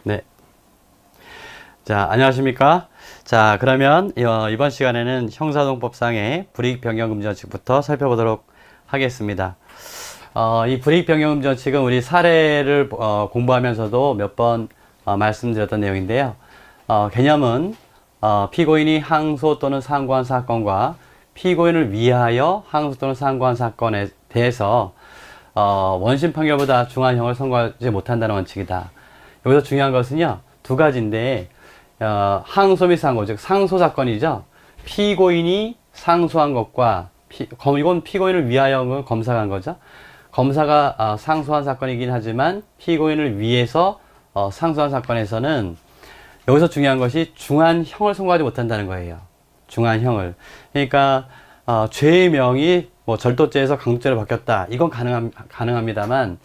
네. 자, 안녕하십니까? 자, 그러면 이번 시간에는 형사동법상의 불이익 변경 금지 원칙부터 살펴보도록 하겠습니다. 이 불이익 변경 금지 원칙은 우리 사례를 공부하면서도 몇 번 말씀드렸던 내용인데요. 개념은 피고인이 항소 또는 상고한 사건과 피고인을 위하여 항소 또는 상고한 사건에 대해서 원심 판결보다 중한 형을 선고하지 못한다는 원칙이다. 여기서 중요한 것은요, 두 가지인데, 항소 및 상고, 즉 상소 사건이죠. 피고인이 상소한 것과 이건 피고인을 위하여 한 건 검사가 한 거죠. 검사가 상소한 사건이긴 하지만 피고인을 위해서 상소한 사건에서는 여기서 중요한 것이 중한형을 선고하지 못한다는 거예요. 중한형을. 그러니까 죄의 명이 뭐 절도죄에서 강도죄로 바뀌었다. 이건 가능합니다만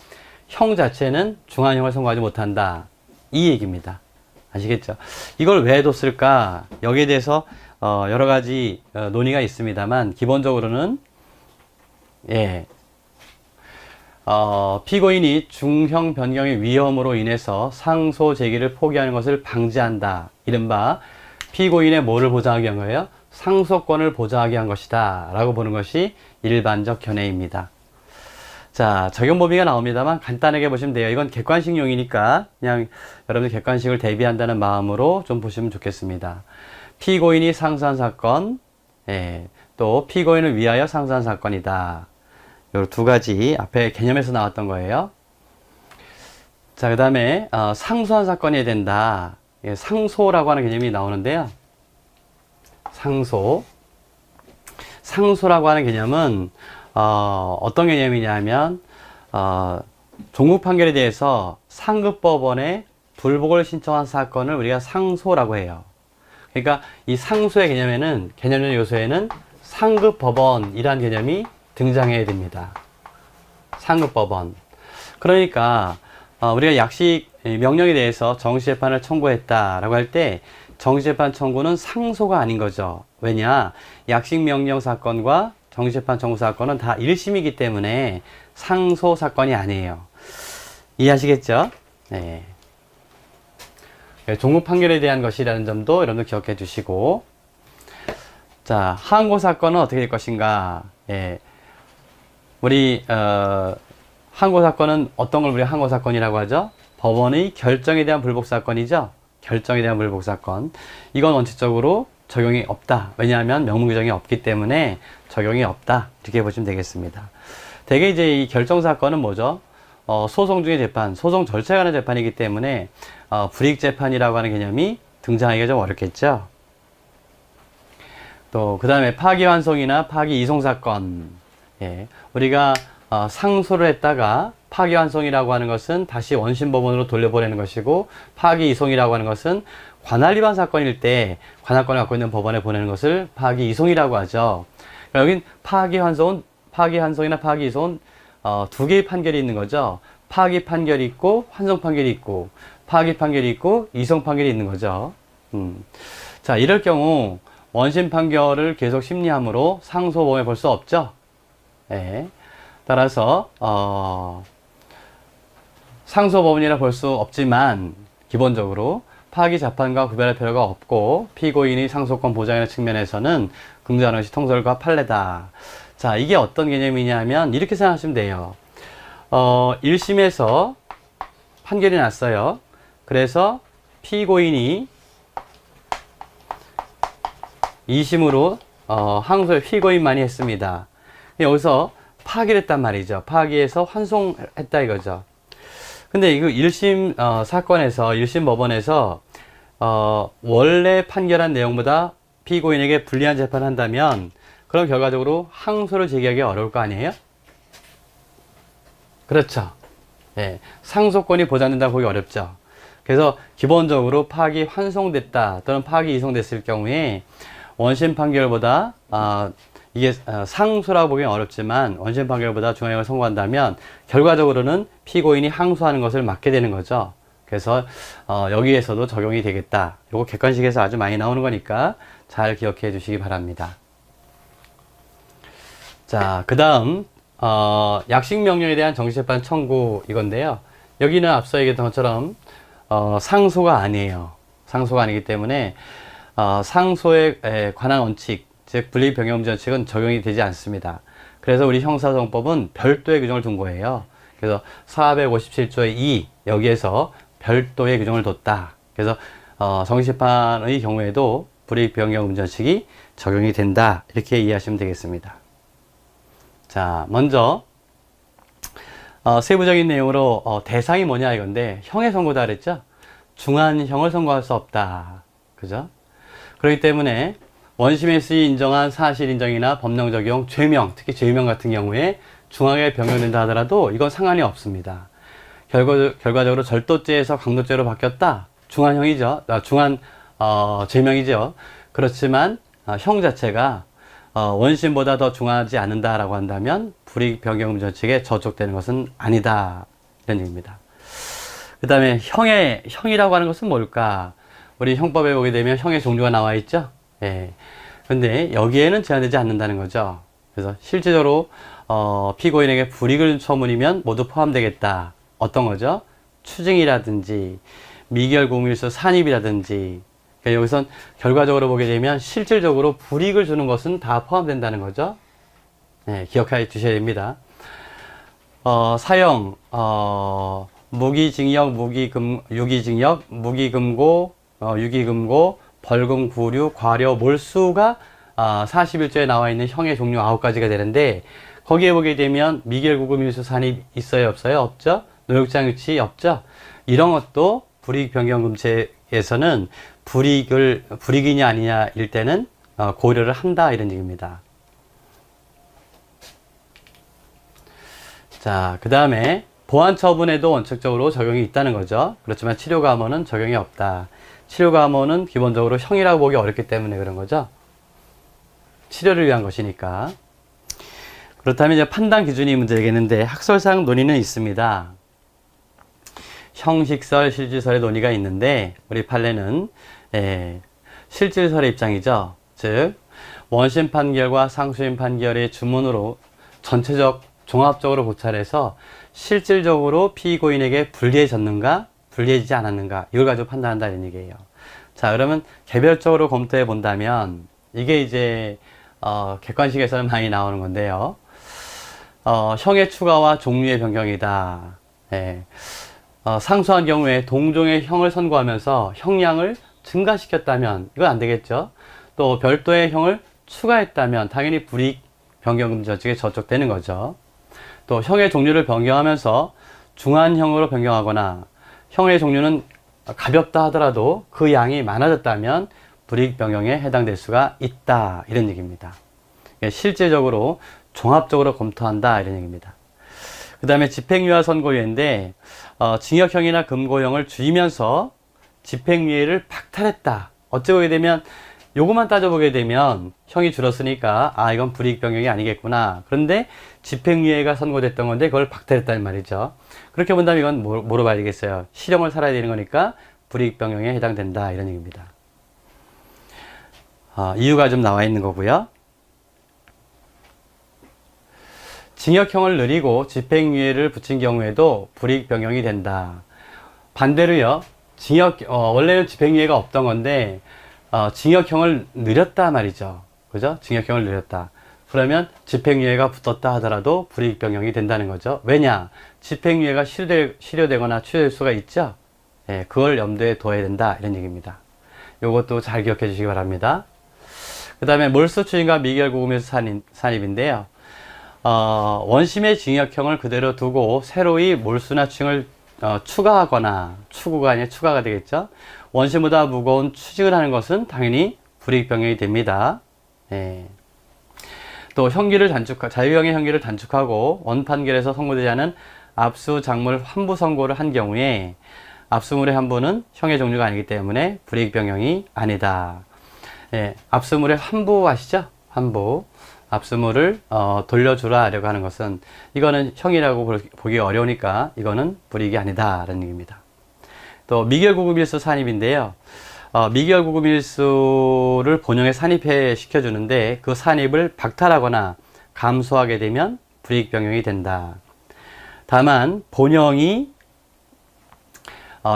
형 자체는 중한형을 선고하지 못한다. 이 얘기입니다. 아시겠죠? 이걸 왜 뒀을까? 여기에 대해서 여러 가지 논의가 있습니다만 기본적으로는 피고인이 중형 변경의 위험으로 인해서 상소 제기를 포기하는 것을 방지한다. 이른바 피고인의 뭐를 보장하기 위한 거예요? 상소권을 보장하기 위한 것이다. 라고 보는 것이 일반적 견해입니다. 자, 적용 범위가 나옵니다만 간단하게 보시면 돼요. 이건 객관식용이니까 그냥 여러분들 객관식을 대비한다는 마음으로 좀 보시면 좋겠습니다. 피고인이 상소한 사건, 또 피고인을 위하여 상소한 사건이다. 요 두 가지 앞에 개념에서 나왔던 거예요. 자, 그 다음에 상소한 사건이 된다. 상소라고 하는 개념이 나오는데요. 상소라고 하는 개념은 어떤 개념이냐면 종국 판결에 대해서 상급법원에 불복을 신청한 사건을 우리가 상소라고 해요. 그러니까 이 상소의 개념적 요소에는 상급법원이라는 개념이 등장해야 됩니다. 상급법원. 그러니까 우리가 약식 명령에 대해서 정시재판을 청구했다라고 할 때 정시재판 청구는 상소가 아닌 거죠. 왜냐? 약식 명령 사건과 정시재판 청구 사건은 다 1심이기 때문에 상소 사건이 아니에요. 이해하시겠죠? 네. 종국 판결에 대한 것이라는 점도 여러분들 기억해 주시고, 자, 항고 사건은 어떻게 될 것인가? 우리 항고 사건은 어떤 걸 우리가 항고 사건이라고 하죠? 법원의 결정에 대한 불복 사건이죠. 결정에 대한 불복 사건. 이건 원칙적으로 적용이 없다. 왜냐하면 명문 규정이 없기 때문에 적용이 없다. 이렇게 보시면 되겠습니다. 대개 이제 이 결정 사건은 뭐죠? 소송 중의 재판, 소송 절차에 관한 재판이기 때문에 불이익 재판이라고 하는 개념이 등장하기가 좀 어렵겠죠. 또 그 다음에 파기환송이나 파기이송 사건. 우리가 상소를 했다가 파기환송이라고 하는 것은 다시 원심법원으로 돌려보내는 것이고, 파기이송이라고 하는 것은 관할 위반 사건일 때 관할권을 갖고 있는 법원에 보내는 것을 파기이송이라고 하죠. 여긴 파기환송이나 파기이송은 두 개의 판결이 있는 거죠. 파기 판결이 있고 환송 판결이 있고, 파기 판결이 있고 이송 판결이 있는 거죠. 자, 이럴 경우 원심 판결을 계속 심리함으로 상소범에 볼 수 없죠. 따라서 상소법원이라 볼 수 없지만 기본적으로 파기 재판과 구별할 필요가 없고 피고인이 상소권 보장하는 측면에서는 긍정하는 통설과 판례다. 자, 이게 어떤 개념이냐면 이렇게 생각하시면 돼요. 1심에서 판결이 났어요. 그래서 피고인이 2심으로 항소를 피고인만이 했습니다. 여기서 파기를 했단 말이죠. 파기해서 환송했다 이거죠. 근데 이거 1심 사건에서 1심 법원에서 원래 판결한 내용보다 피고인에게 불리한 재판을 한다면 그럼 결과적으로 항소를 제기하기 어려울 거 아니에요? 그렇죠. 상소권이 보장된다고 보기 어렵죠. 그래서 기본적으로 파기 환송됐다 또는 파기 이송됐을 경우에 원심 판결보다 이게 상소라고 보기는 어렵지만 원심 판결보다 중형을 선고한다면 결과적으로는 피고인이 항소하는 것을 막게 되는 거죠. 그래서 여기에서도 적용이 되겠다. 이거 객관식에서 아주 많이 나오는 거니까 잘 기억해 주시기 바랍니다. 자, 그 다음 약식 명령에 대한 정시재판 청구 이건데요. 여기는 앞서 얘기했던 것처럼 상소가 아니에요. 상소가 아니기 때문에 상소에 관한 원칙, 즉 불이익변경금지원칙은 적용이 되지 않습니다. 그래서 우리 형사소송법은 별도의 규정을 둔 거예요. 그래서 457조의 2 여기에서 별도의 규정을 뒀다. 그래서 정시판의 경우에도 불이익변경금지원칙이 적용이 된다. 이렇게 이해하시면 되겠습니다. 자, 먼저 세부적인 내용으로 대상이 뭐냐 이건데 형의 선고다 그랬죠? 중한형을 선고할 수 없다. 그죠? 그렇기 때문에 원심의 수위 인정한 사실 인정이나 법령 적용, 죄명, 특히 죄명 같은 경우에 중하게 변경된다 하더라도 이건 상관이 없습니다. 결과적으로 절도죄에서 강도죄로 바뀌었다. 중한형이죠. 죄명이죠. 그렇지만 형 자체가 원심보다 더 중하지 않는다라고 한다면 불이익변경금지원칙에 저촉되는 것은 아니다. 이런 얘기입니다. 그 다음에 형이라고 하는 것은 뭘까? 우리 형법에 보게 되면 형의 종류가 나와 있죠? 예. 근데 여기에는 제한되지 않는다는 거죠. 그래서 실질적으로 피고인에게 불이익을 처물이면 모두 포함되겠다. 어떤 거죠? 추징이라든지 미결공일수 산입이라든지. 그러니까 여기선 결과적으로 보게 되면 실질적으로 불이익을 주는 것은 다 포함된다는 거죠. 네, 기억해 주셔야 됩니다. 사형, 무기징역, 유기징역, 무기금고, 유기금고, 벌금, 구류, 과료, 몰수가 41조에 나와 있는 형의 종류 9가지가 되는데 거기에 보게 되면 미결구금일수 산입 있어요, 없어요? 없죠? 노역장유치 없죠? 이런 것도 불이익변경금지에서는 불이익이냐 아니냐일 때는 고려를 한다 이런 얘기입니다. 자, 그 다음에 보완처분에도 원칙적으로 적용이 있다는 거죠. 그렇지만 치료감호는 적용이 없다. 치료감호는 기본적으로 형이라고 보기 어렵기 때문에 그런 거죠. 치료를 위한 것이니까. 그렇다면 이제 판단 기준이 문제겠는데 학설상 논의는 있습니다. 형식설, 실질설의 논의가 있는데 우리 판례는 실질설의 입장이죠. 즉 원심 판결과 상수심 판결의 주문으로 전체적 종합적으로 고찰해서 실질적으로 피고인에게 불리해졌는가 불리해지지 않았는가 이걸 가지고 판단한다 이런 얘기예요. 자, 그러면 개별적으로 검토해 본다면 이게 이제 객관식에서는 많이 나오는 건데요. 형의 추가와 종류의 변경이다. 상수한 경우에 동종의 형을 선고하면서 형량을 증가시켰다면 이건 안 되겠죠. 또 별도의 형을 추가했다면 당연히 불이익 변경금지원칙에 저촉되는 거죠. 또 형의 종류를 변경하면서 중한형으로 변경하거나 형의 종류는 가볍다 하더라도 그 양이 많아졌다면 불이익 변경에 해당될 수가 있다 이런 얘기입니다. 실질적으로 종합적으로 검토한다 이런 얘기입니다. 그 다음에 집행유예 선고유예인데 징역형이나 금고형을 줄이면서 집행유예를 박탈했다. 어찌 보게 되면 요것만 따져보게 되면 형이 줄었으니까 이건 불이익 변경이 아니겠구나. 그런데 집행유예가 선고됐던 건데 그걸 박탈했다는 말이죠. 그렇게 본다면 이건 뭐로 봐야 되겠어요? 실형을 살아야 되는 거니까 불이익 변경에 해당된다 이런 얘기입니다. 이유가 좀 나와 있는 거고요. 징역형을 늘리고 집행유예를 붙인 경우에도 불이익 변경이 된다. 반대로요. 원래는 집행유예가 없던 건데 징역형을 늘렸다 말이죠. 그죠? 징역형을 늘렸다. 그러면 집행유예가 붙었다 하더라도 불이익 변경이 된다는 거죠. 왜냐? 집행유예가 실효되거나 취소될 수가 있죠. 그걸 염두에 둬야 된다 이런 얘기입니다. 이것도 잘 기억해 주시기 바랍니다. 그 다음에 몰수 추징과 미결구금일수 산입인데요. 원심의 징역형을 그대로 두고 새로이 몰수나 추징을 추가하거나 추구가 아니라 추가가 되겠죠. 원심보다 무거운 추징을 하는 것은 당연히 불이익 변경이 됩니다. 또 자유형의 형기를 단축하고 원판결에서 선고되지 않은 압수, 작물, 환부 선고를 한 경우에 압수물의 환부는 형의 종류가 아니기 때문에 불이익 변경이 아니다. 압수물의 환부 아시죠? 환부. 압수물을 돌려주라 하려고 하는 것은 이거는 형이라고 보기 어려우니까 이거는 불이익이 아니다 라는 얘기입니다. 또 미결구금일수 산입인데요. 미결구금일수를 본형에 산입해 시켜주는데 그 산입을 박탈하거나 감소하게 되면 불이익 변경이 된다. 다만 본형이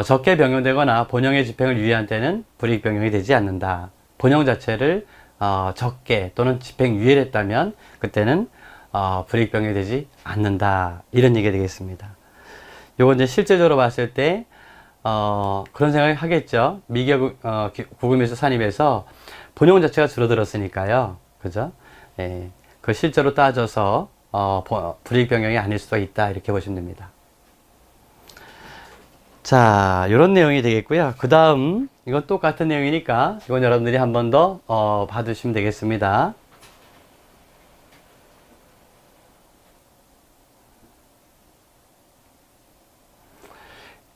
적게 변경되거나 본형의 집행을 유예한 때는 불이익 변경이 되지 않는다. 본형 자체를 적게 또는 집행 유예를 했다면 그때는 불이익 변경이 되지 않는다. 이런 얘기가 되겠습니다. 요건 이제 실제적으로 봤을 때 그런 생각을 하겠죠. 미기업 구금에서 산입에서 본형 자체가 줄어들었으니까요. 그죠? 예, 그 실제로 따져서 불이익 변경이 아닐 수도 있다. 이렇게 보시면 됩니다. 자, 이런 내용이 되겠고요. 그 다음 이건 똑같은 내용이니까 이건 여러분들이 한 번 더 봐두시면 되겠습니다.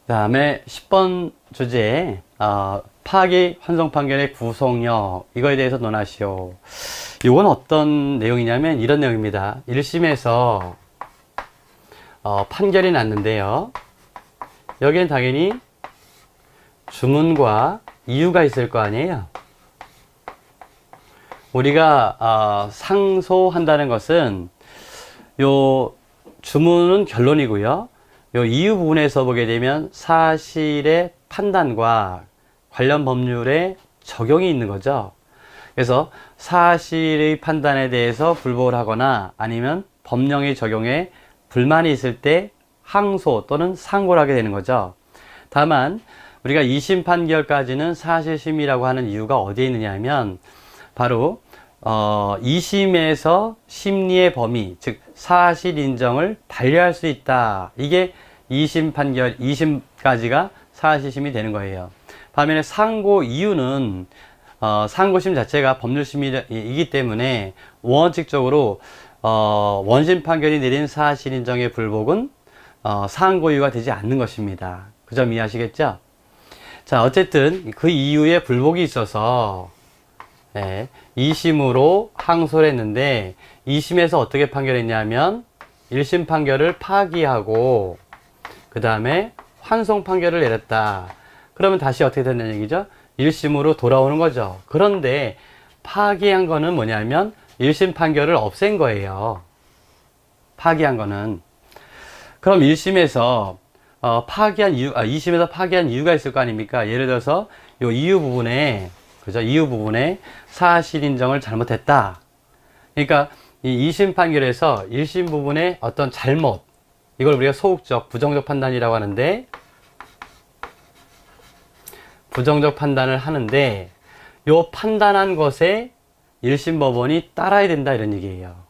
그 다음에 10번 주제 파기 환송 판결의 구속력 이거에 대해서 논하시오. 이건 어떤 내용이냐면 이런 내용입니다. 1심에서 판결이 났는데요. 여기엔 당연히 주문과 이유가 있을 거 아니에요. 우리가 상소한다는 것은 요 주문은 결론이고요. 요 이유 부분에서 보게 되면 사실의 판단과 관련 법률에 적용이 있는 거죠. 그래서 사실의 판단에 대해서 불복을 하거나 아니면 법령의 적용에 불만이 있을 때 항소 또는 상고를 하게 되는 거죠. 다만 우리가 2심 판결까지는 사실심의라고 하는 이유가 어디에 있느냐 하면 바로 2심에서 심리의 범위, 즉 사실 인정을 반려할 수 있다. 이게 2심 판결, 2심까지가 사실심이 되는 거예요. 반면에 상고 이유는 상고심 자체가 법률심의이기 때문에 원칙적으로 원심 판결이 내린 사실 인정의 불복은 상고 이유가 되지 않는 것입니다. 그 점 이해하시겠죠? 자, 어쨌든 그 이유에 불복이 있어서 2심으로 항소를 했는데 2심에서 어떻게 판결했냐면 1심 판결을 파기하고 그 다음에 환송 판결을 내렸다. 그러면 다시 어떻게 된다는 얘기죠? 1심으로 돌아오는 거죠. 그런데 파기한 거는 뭐냐면 1심 판결을 없앤 거예요. 파기한 거는. 그럼 1심에서 파기한 이유, 2심에서 파기한 이유가 있을 거 아닙니까? 예를 들어서 요 이유 부분에, 그죠? 이유 부분에 사실 인정을 잘못했다. 그러니까 이 2심 판결에서 1심 부분에 어떤 잘못, 이걸 우리가 소극적, 부정적 판단이라고 하는데, 부정적 판단을 하는데, 요 판단한 것에 1심 법원이 따라야 된다, 이런 얘기예요.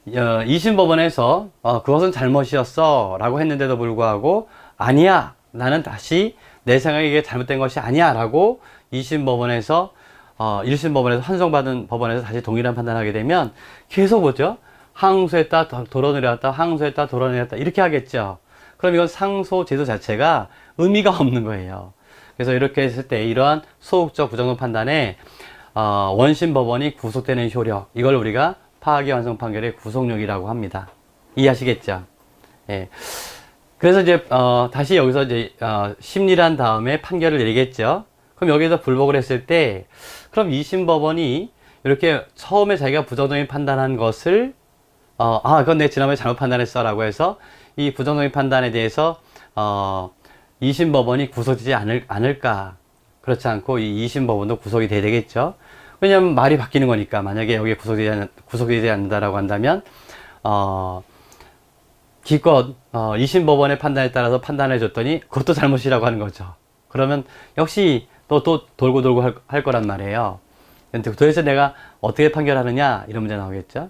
2심 법원에서 그것은 잘못이었어 라고 했는데도 불구하고 아니야, 나는 다시 내 생각에 이게 잘못된 것이 아니야 라고 2심 법원에서 1심 법원에서 환송받은 법원에서 다시 동일한 판단을 하게 되면 계속 뭐죠? 항소했다 도로내렸다 항소했다 도로내렸다 이렇게 하겠죠. 그럼 이건 상소 제도 자체가 의미가 없는 거예요. 그래서 이렇게 했을 때 이러한 소극적 부정적 판단에 원심 법원이 구속되는 효력, 이걸 우리가 파기 환송 판결의 구속력이라고 합니다. 이해하시겠죠? 예. 그래서 이제 다시 여기서 이제 심리란 다음에 판결을 내리겠죠. 그럼 여기서 불복을 했을 때 그럼 2심 법원이 이렇게 처음에 자기가 부정적인 판단한 것을 그건 내가 지난번에 잘못 판단했어 라고 해서 이 부정적인 판단에 대해서 2심 법원이 구속되지 않을까. 그렇지 않고 이 2심 법원도 구속이 돼야 되겠죠. 왜냐면 말이 바뀌는 거니까. 만약에 여기에 구속되지 않는다라고 한다면 기껏 2심 법원의 판단에 따라서 판단해 줬더니 그것도 잘못이라고 하는 거죠. 그러면 역시 또 돌고 할 거란 말이에요. 근데 도대체 내가 어떻게 판결하느냐 이런 문제 나오겠죠.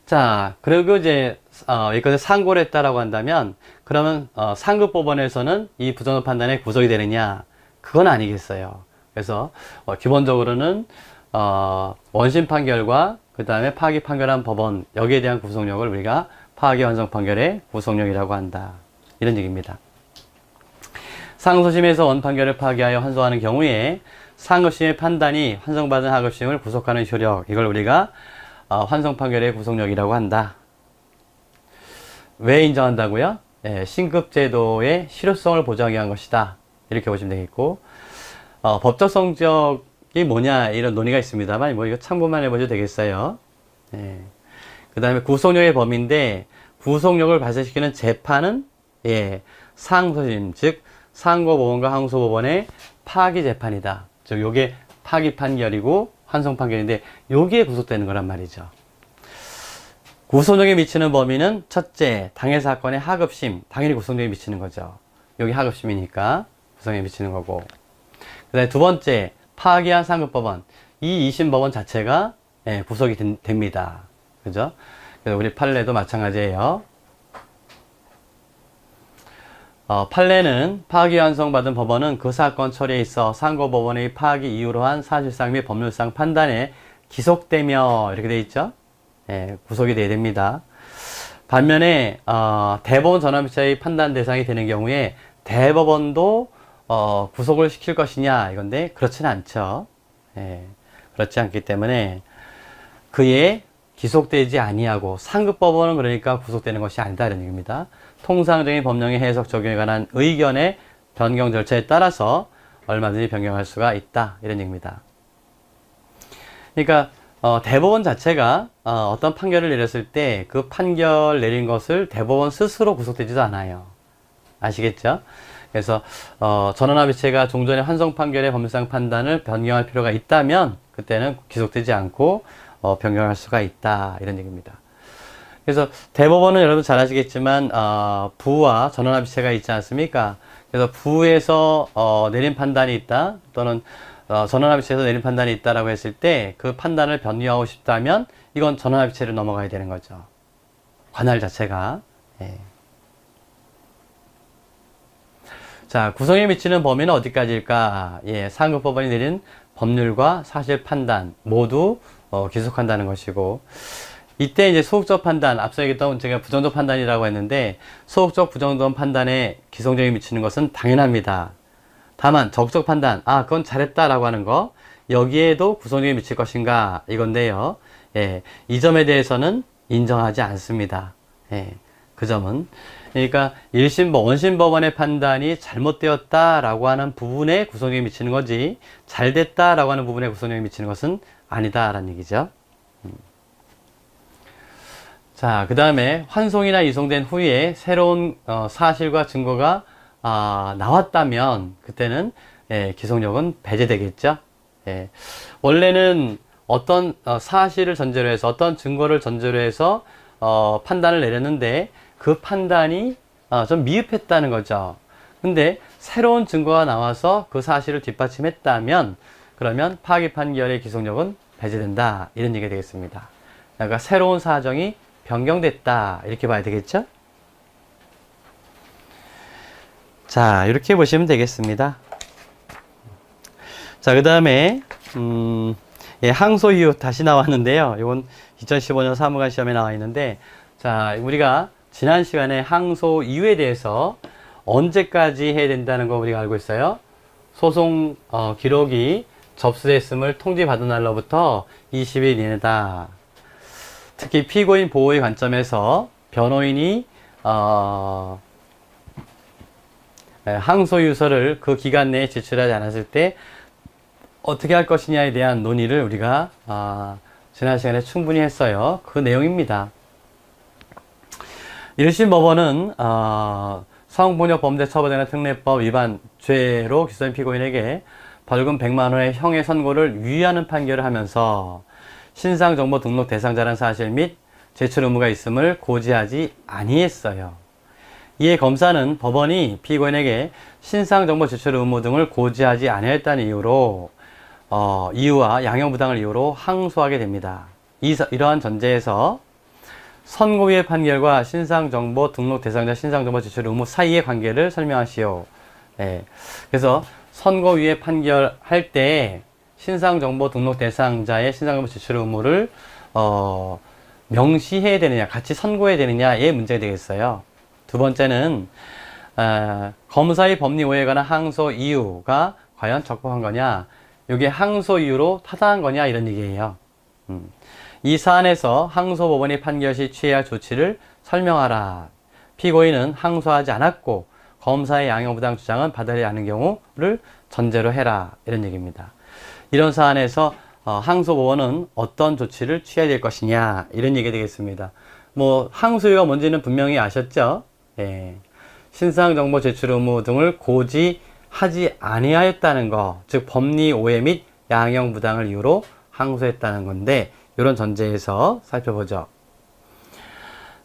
자, 그리고 이제 여기까지 상고를 했다라고 한다면 그러면 상급 법원에서는 이 부정적 판단에 구속이 되느냐? 그건 아니겠어요. 그래서 기본적으로는 원심 판결과 그 다음에 파기 판결한 법원, 여기에 대한 구속력을 우리가 파기 환송 판결의 구속력이라고 한다. 이런 얘기입니다. 상소심에서 원 판결을 파기하여 환송하는 경우에 상급심의 판단이 환송받은 하급심을 구속하는 효력, 이걸 우리가 환송 판결의 구속력이라고 한다. 왜 인정한다고요? 신급제도의 실효성을 보장하기 위한 것이다. 이렇게 보시면 되겠고, 법적 성격이 뭐냐 이런 논의가 있습니다만 뭐 이거 참고만 해보셔도 되겠어요. 그 다음에 구속력의 범위인데 구속력을 발생시키는 재판은 상소심, 즉 상고법원과 항소법원의 파기 재판이다. 즉 요게 파기 판결이고 환송 판결인데 여기에 구속되는 거란 말이죠. 구속력에 미치는 범위는 첫째, 당해 사건의 하급심, 당연히 구속력에 미치는 거죠. 여기 하급심이니까 구속력에 미치는 거고. 그다음에 두 번째, 파기한 상급법원. 이 2심 법원 자체가 구속이 됩니다. 그죠? 그래서 우리 판례도 마찬가지예요. 판례는 파기 완성받은 법원은 그 사건 처리에 있어 상고법원의 파기 이유로 한 사실상 및 법률상 판단에 기속되며 이렇게 되어 있죠. 구속이 돼야 됩니다. 반면에 대법원 전환비차의 판단 대상이 되는 경우에 대법원도 구속을 시킬 것이냐 이건데 그렇지는 않죠. 그렇지 않기 때문에 그에 기속되지 아니하고 상급법원은 그러니까 구속되는 것이 아니다 이런 얘기입니다. 통상적인 법령의 해석 적용에 관한 의견의 변경 절차에 따라서 얼마든지 변경할 수가 있다 이런 얘기입니다. 그러니까 대법원 자체가 어떤 판결을 내렸을 때 그 판결 내린 것을 대법원 스스로 구속되지도 않아요. 아시겠죠? 그래서 전원합의체가 종전의 환송 판결의 법률상 판단을 변경할 필요가 있다면 그때는 기속되지 않고 변경할 수가 있다 이런 얘기입니다. 그래서 대법원은 여러분 잘 아시겠지만 부와 전원합의체가 있지 않습니까? 그래서 부에서 내린 판단이 있다 또는 전원합의체에서 내린 판단이 있다라고 했을 때 그 판단을 변경하고 싶다면 이건 전원합의체로 넘어가야 되는 거죠. 관할 자체가. 자, 구성에 미치는 범위는 어디까지일까? 상급법원이 내린 법률과 사실 판단 모두 기속한다는 것이고, 이때 이제 소극적 판단, 앞서 얘기했던 제가 부정적 판단이라고 했는데, 소극적 부정적 판단에 기성적이 미치는 것은 당연합니다. 다만 적극적 판단, 그건 잘했다라고 하는 거, 여기에도 구성적이 미칠 것인가 이건데요. 이 점에 대해서는 인정하지 않습니다. 그 점은. 그러니까 1심, 원심 법원의 판단이 잘못되었다라고 하는 부분에 구성력이 미치는 거지 잘됐다라고 하는 부분에 구성력이 미치는 것은 아니다라는 얘기죠. 자, 그 다음에 환송이나 이송된 후에 새로운 사실과 증거가 나왔다면 그때는 기속력은 배제되겠죠. 원래는 어떤 사실을 전제로 해서 어떤 증거를 전제로 해서 판단을 내렸는데 그 판단이 좀 미흡했다는 거죠. 근데 새로운 증거가 나와서 그 사실을 뒷받침했다면 그러면 파기 판결의 기속력은 배제된다 이런 얘기가 되겠습니다. 그러니까 새로운 사정이 변경됐다 이렇게 봐야 되겠죠. 자, 이렇게 보시면 되겠습니다. 자, 그 다음에 항소 이유 다시 나왔는데요. 이건 2015년 사무관 시험에 나와 있는데, 자, 우리가 지난 시간에 항소 이유에 대해서 언제까지 해야 된다는 거 우리가 알고 있어요. 소송 기록이 접수됐음을 통지받은 날로부터 20일 이내다. 특히 피고인 보호의 관점에서 변호인이 항소 유서를 그 기간 내에 제출하지 않았을 때 어떻게 할 것이냐에 대한 논의를 우리가 지난 시간에 충분히 했어요. 그 내용입니다. 1심 법원은 성폭력 범죄 처벌되는 특례법 위반 죄로 기소된 피고인에게 벌금 100만 원의 형의 선고를 유예하는 판결을 하면서 신상정보 등록 대상자라는 사실 및 제출 의무가 있음을 고지하지 아니했어요. 이에 검사는 법원이 피고인에게 신상정보 제출 의무 등을 고지하지 아니했다는 이유로 이유와 양형부당을 이유로 항소하게 됩니다. 이러한 전제에서 선고유예 판결과 신상정보 등록 대상자 신상정보 제출 의무 사이의 관계를 설명하시오. 그래서 선고유예 판결할 때 신상정보 등록 대상자의 신상정보 제출 의무를 명시해야 되느냐, 같이 선고해야 되느냐의 문제가 되겠어요. 두 번째는 검사의 법리 오해에 관한 항소 이유가 과연 적법한 거냐, 이게 항소 이유로 타당한 거냐 이런 얘기예요. 이 사안에서 항소법원이 판결 시 취해야 할 조치를 설명하라. 피고인은 항소하지 않았고 검사의 양형부당 주장은 받아들이지 않은 경우를 전제로 해라 이런 얘기입니다. 이런 사안에서 항소법원은 어떤 조치를 취해야 될 것이냐 이런 얘기가 되겠습니다. 뭐 항소유가 뭔지는 분명히 아셨죠? 신상 정보 제출 의무 등을 고지하지 아니하였다는 거, 즉 법리 오해 및 양형 부당을 이유로 항소했다는 건데, 이런 전제에서 살펴보죠.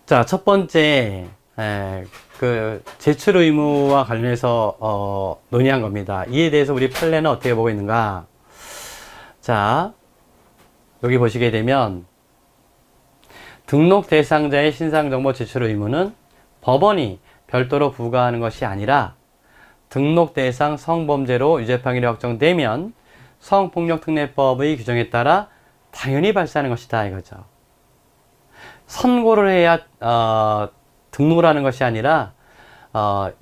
자, 첫 번째, 그 제출 의무와 관련해서 논의한 겁니다. 이에 대해서 우리 판례는 어떻게 보고 있는가? 자, 여기 보시게 되면 등록 대상자의 신상정보 제출 의무는 법원이 별도로 부과하는 것이 아니라 등록 대상 성범죄로 유죄 판결이 확정되면 성폭력특례법의 규정에 따라 당연히 발생하는 것이다 이거죠. 선고를 해야 등록을 하는 것이 아니라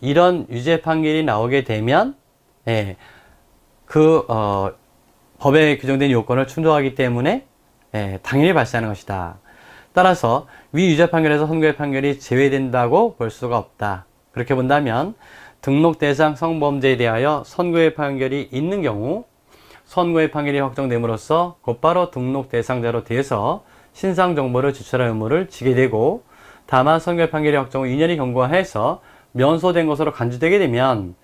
이런 유죄 판결이 나오게 되면 법에 규정된 요건을 충족하기 때문에 당연히 발생하는 것이다. 따라서 위 유죄 판결에서 선고의 판결이 제외된다고 볼 수가 없다. 그렇게 본다면 등록 대상 성범죄에 대하여 선고의 판결이 있는 경우 선고의 판결이 확정됨으로써 곧바로 등록 대상자로 대해서 신상 정보를 제출할 의무를 지게 되고, 다만 선고의 판결이 확정 후 2년이 경과해서 면소된 것으로 간주되게 되면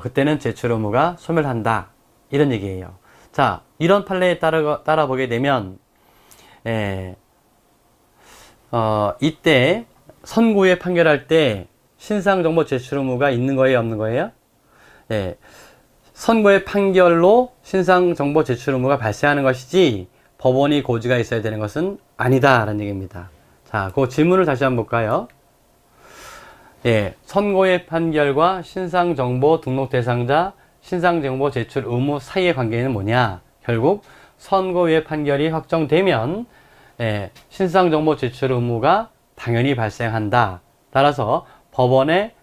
그때는 제출 의무가 소멸한다. 이런 얘기예요. 자, 이런 판례에 따라 보게 되면 이때 선고에 판결할 때 신상정보 제출 의무가 있는 거예요, 없는 거예요? 선고의 판결로 신상정보 제출 의무가 발생하는 것이지 법원이 고지가 있어야 되는 것은 아니다라는 얘기입니다. 자, 그 질문을 다시 한번 볼까요? 선고의 판결과 신상정보 등록 대상자 신상정보 제출 의무 사이의 관계는 뭐냐? 결국 선고의 판결이 확정되면 신상정보 제출 의무가 당연히 발생한다. 따라서 법원에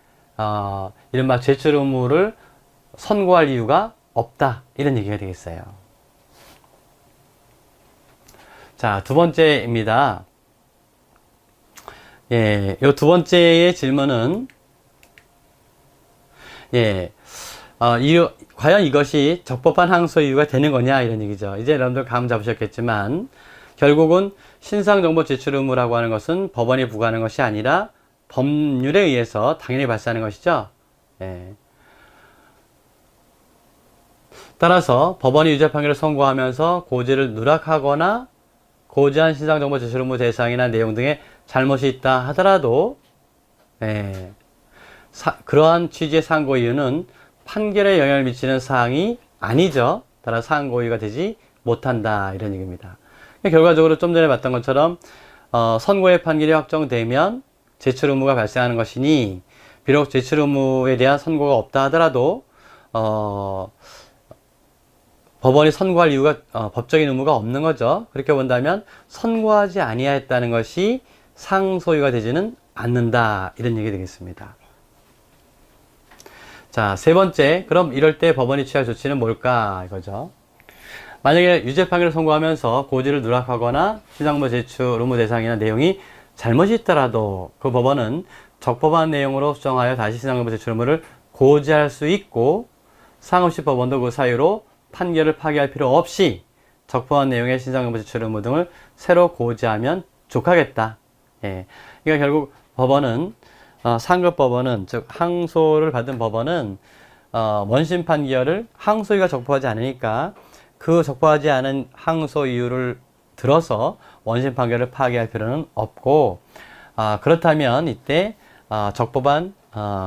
이른바 제출 의무를 선고할 이유가 없다. 이런 얘기가 되겠어요. 자, 두 번째입니다. 요 두 번째의 질문은 과연 이것이 적법한 항소 이유가 되는 거냐 이런 얘기죠. 이제 여러분들 감 잡으셨겠지만 결국은 신상정보 제출 의무라고 하는 것은 법원이 부과하는 것이 아니라 법률에 의해서 당연히 발생하는 것이죠. 따라서 법원이 유죄 판결을 선고하면서 고지를 누락하거나 고지한 신상정보 제출 의무 대상이나 내용 등에 잘못이 있다 하더라도 그러한 취지의 상고 이유는 판결에 영향을 미치는 사항이 아니죠. 따라 상고이유가 되지 못한다 이런 얘기입니다. 결과적으로 좀 전에 봤던 것처럼 선고의 판결이 확정되면 제출 의무가 발생하는 것이니 비록 제출 의무에 대한 선고가 없다 하더라도 법원이 선고할 이유가 법적인 의무가 없는 거죠. 그렇게 본다면 선고하지 아니하였다는 것이 상소유가 되지는 않는다 이런 얘기 되겠습니다. 자, 세 번째, 그럼 이럴 때 법원이 취할 조치는 뭘까 이거죠. 만약에 유죄 판결을 선고하면서 고지를 누락하거나 신상정보 제출 의무 대상이나 내용이 잘못이 있더라도 그 법원은 적법한 내용으로 수정하여 다시 신상정보 제출 의무를 고지할 수 있고, 상업시 법원도 그 사유로 판결을 파기할 필요 없이 적법한 내용의 신상정보 제출 의무 등을 새로 고지하면 족하겠다. 그러니까 결국 법원은 상급 법원은, 즉 항소를 받은 법원은 원심 판결을 항소유가 적법하지 않으니까 그 적법하지 않은 항소 이유를 들어서 원심 판결을 파기할 필요는 없고, 그렇다면 이때 적법한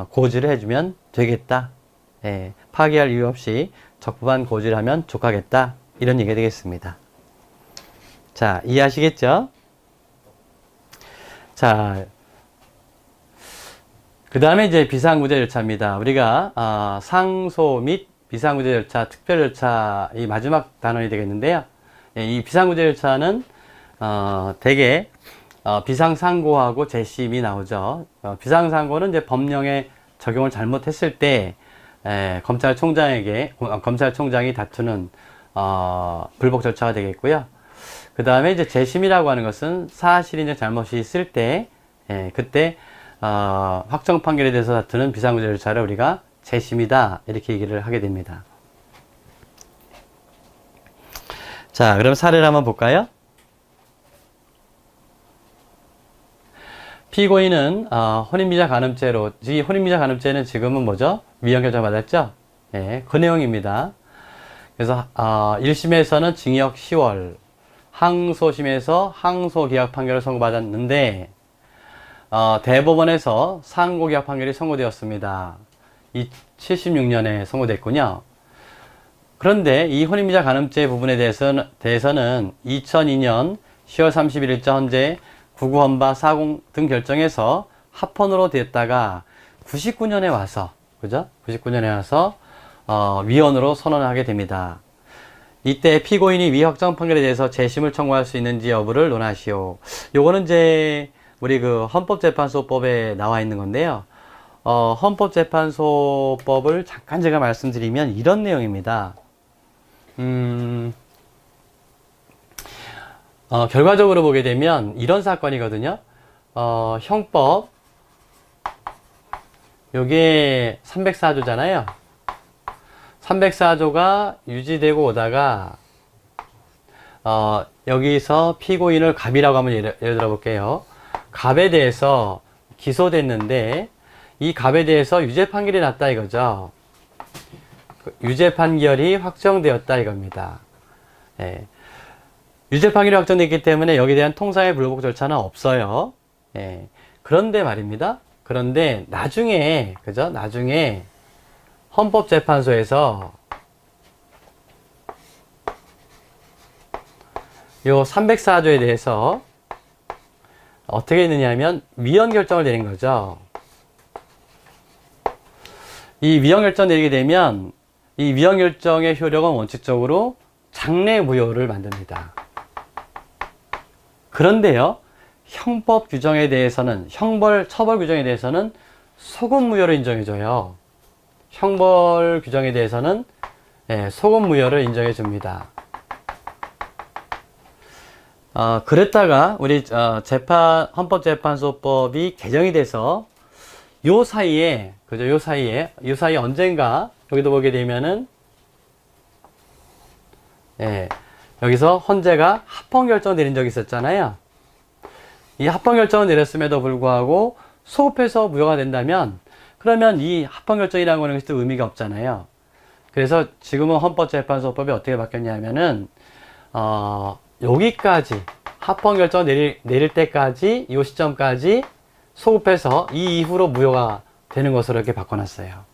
고지를 해주면 되겠다. 파기할 이유 없이 적법한 고지를 하면 족하겠다. 이런 얘기가 되겠습니다. 자, 이해하시겠죠? 자, 그 다음에 이제 비상구제 절차입니다. 우리가 상소 및 비상구제 절차, 특별 절차 이 마지막 단원이 되겠는데요. 이 비상구제 절차는 대개 비상상고하고 재심이 나오죠. 비상상고는 이제 법령의 적용을 잘못했을 때 검찰총장이 다투는 불복 절차가 되겠고요. 그 다음에 이제 재심이라고 하는 것은 사실인적 잘못이 있을 때 그때 확정 판결에 대해서 다투는 비상구제 절차를 우리가 재심이다 이렇게 얘기를 하게 됩니다. 자, 그럼 사례를 한번 볼까요? 피고인은 혼인비자 간음죄로, 이 혼인비자 간음죄는 지금은 뭐죠? 위헌결정 받았죠? 예, 그 내용입니다. 그래서 1심에서는 징역 10월, 항소심에서 항소기각 판결을 선고받았는데 대법원에서 상고기각 판결이 선고되었습니다. 76년에 선고됐군요. 그런데 이 혼인비자 간음죄 부분에 대해서는 2002년 10월 31일자 헌재 구구헌바 40 등 결정에서 합헌으로 됐다가 99년에 와서, 그죠? 99년에 와서 위헌으로 선언을 하게 됩니다. 이때 피고인이 위확정 판결에 대해서 재심을 청구할 수 있는지 여부를 논하시오. 요거는 이제 우리 그 헌법재판소법에 나와 있는 건데요. 헌법재판소법을 잠깐 제가 말씀드리면 이런 내용입니다. 결과적으로 보게 되면 이런 사건이거든요. 형법 요게 304조잖아요. 304조가 유지되고 오다가 여기서 피고인을 갑이라고 한번 예를 들어 볼게요. 갑에 대해서 기소됐는데 이 갑에 대해서 유죄 판결이 났다 이거죠. 유죄 판결이 확정되었다 이겁니다. 예. 유죄 판결이 확정됐기 때문에 여기에 대한 통상의 불복 절차는 없어요. 예. 그런데 말입니다. 그런데 나중에, 그죠? 나중에 헌법재판소에서 요 304조에 대해서 어떻게 했느냐면 위헌 결정을 내린 거죠. 이 위헌 결정 내리게 되면 이 위헌 결정의 효력은 원칙적으로 장래무효를 만듭니다. 그런데요, 형법 규정에 대해서는, 처벌 규정에 대해서는 소급무효를 인정해줘요. 형벌 규정에 대해서는 소급무효를 인정해 줍니다. 그랬다가 우리 헌법재판소법이 개정이 돼서 요 사이에, 그죠? 요 사이에 언젠가 여기도 보게 되면은 여기서 헌재가 합헌 결정을 내린 적이 있었잖아요. 이 합헌 결정을 내렸음에도 불구하고 소급해서 무효가 된다면 그러면 이 합헌 결정이라는 거는 또 의미가 없잖아요. 그래서 지금은 헌법재판소법이 어떻게 바뀌었냐면은 여기까지 합헌 결정 내릴 때까지 이 시점까지 소급해서 이 이후로 무효가 되는 것으로 이렇게 바꿔놨어요.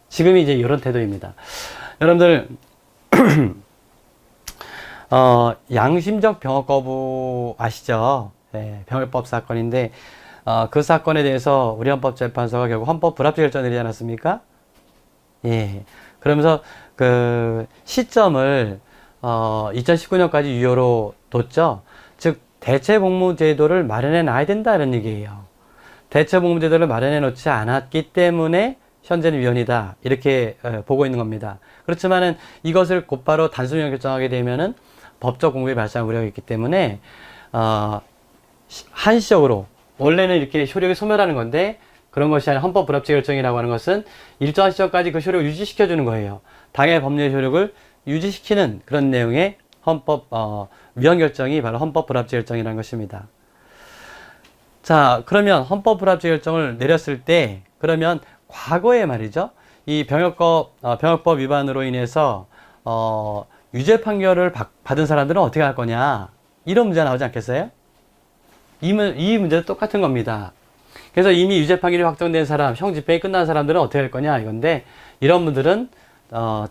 지금이 이제 이런 태도입니다. 여러분들 양심적 병역 거부 아시죠? 네, 병역법 사건인데 그 사건에 대해서 우리 헌법재판소가 결국 헌법 불합치 결정 내리지 않았습니까? 예. 그러면서 그 시점을 2019년까지 유효로 뒀죠. 즉 대체복무제도를 마련해 놔야 된다 이런 얘기예요. 대체복무제도를 마련해 놓지 않았기 때문에 현재는 위헌이다 이렇게 보고 있는 겁니다. 그렇지만은 이것을 곧바로 단순 위헌 결정하게 되면은 법적 공백이 발생할 우려가 있기 때문에 한시적으로 원래는 이렇게 효력이 소멸하는 건데 그런 것이 아니라 헌법 불합치 결정이라고 하는 것은 일정한 시점까지 그 효력을 유지시켜 주는 거예요. 당의 법률 효력을 유지시키는 그런 내용의 헌법 위헌 결정이 바로 헌법 불합치 결정이라는 것입니다. 자, 그러면 헌법 불합치 결정을 내렸을 때 그러면 과거에 말이죠. 이 병역법 위반으로 인해서 유죄 판결을 받은 사람들은 어떻게 할 거냐 이런 문제가 나오지 않겠어요? 이 문제도 똑같은 겁니다. 그래서 이미 유죄 판결이 확정된 사람, 형 집행이 끝난 사람들은 어떻게 할 거냐 이건데 이런 분들은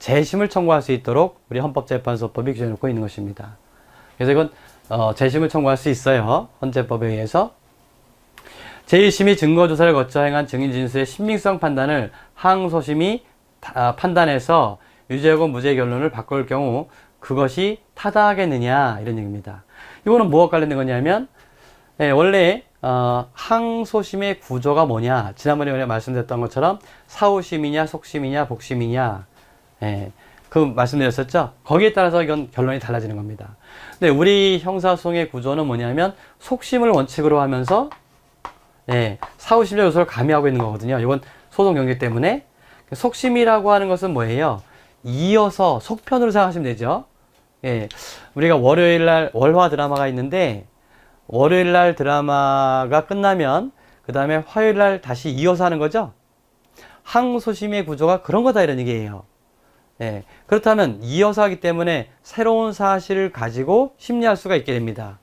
재심을 청구할 수 있도록 우리 헌법재판소법이 규정해 놓고 있는 것입니다. 그래서 이건 재심을 청구할 수 있어요. 헌재법에 의해서. 제1심이 증거조사를 거쳐 행한 증인 진술의 신빙성 판단을 항소심이 판단해서 유죄 혹은 무죄 결론을 바꿀 경우 그것이 타당하겠느냐 이런 얘기입니다. 이거는 뭐와 관련된 거냐면 원래 항소심의 구조가 뭐냐 지난번에 우리가 말씀드렸던 것처럼 사후심이냐 속심이냐 복심이냐 그 말씀드렸었죠. 거기에 따라서 이건 결론이 달라지는 겁니다. 근데 우리 형사소송의 구조는 뭐냐면 속심을 원칙으로 하면서 사후심리적 요소를 가미하고 있는 거거든요. 이건 소송 경계 때문에. 속심이라고 하는 것은 뭐예요? 이어서 속편으로 생각하시면 되죠. 우리가 월요일 날 월화 드라마가 있는데 월요일 날 드라마가 끝나면 그 다음에 화요일 날 다시 이어서 하는 거죠. 항소심의 구조가 그런 거다 이런 얘기예요. 예, 그렇다면 이어서 하기 때문에 새로운 사실을 가지고 심리할 수가 있게 됩니다.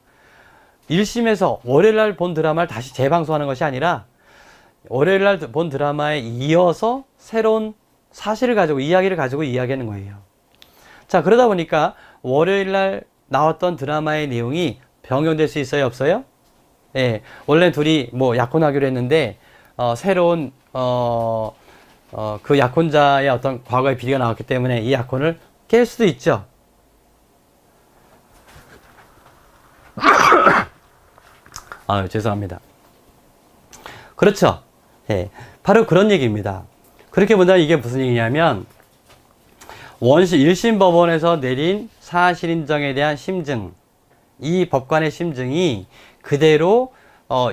1심에서 월요일 날 본 드라마를 다시 재방송하는 것이 아니라 월요일 날 본 드라마에 이어서 새로운 사실을 가지고 이야기를 가지고 이야기하는 거예요. 자, 그러다 보니까 월요일 날 나왔던 드라마의 내용이 변경될 수 있어요, 없어요? 예, 원래 둘이 뭐 약혼하기로 했는데 새로운 그 약혼자의 어떤 과거의 비리가 나왔기 때문에 이 약혼을 깰 수도 있죠. 아, 죄송합니다. 그렇죠. 예, 바로 그런 얘기입니다. 그렇게 본다면 이게 무슨 얘기냐면 1심 법원에서 내린 사실인정에 대한 심증, 이 법관의 심증이 그대로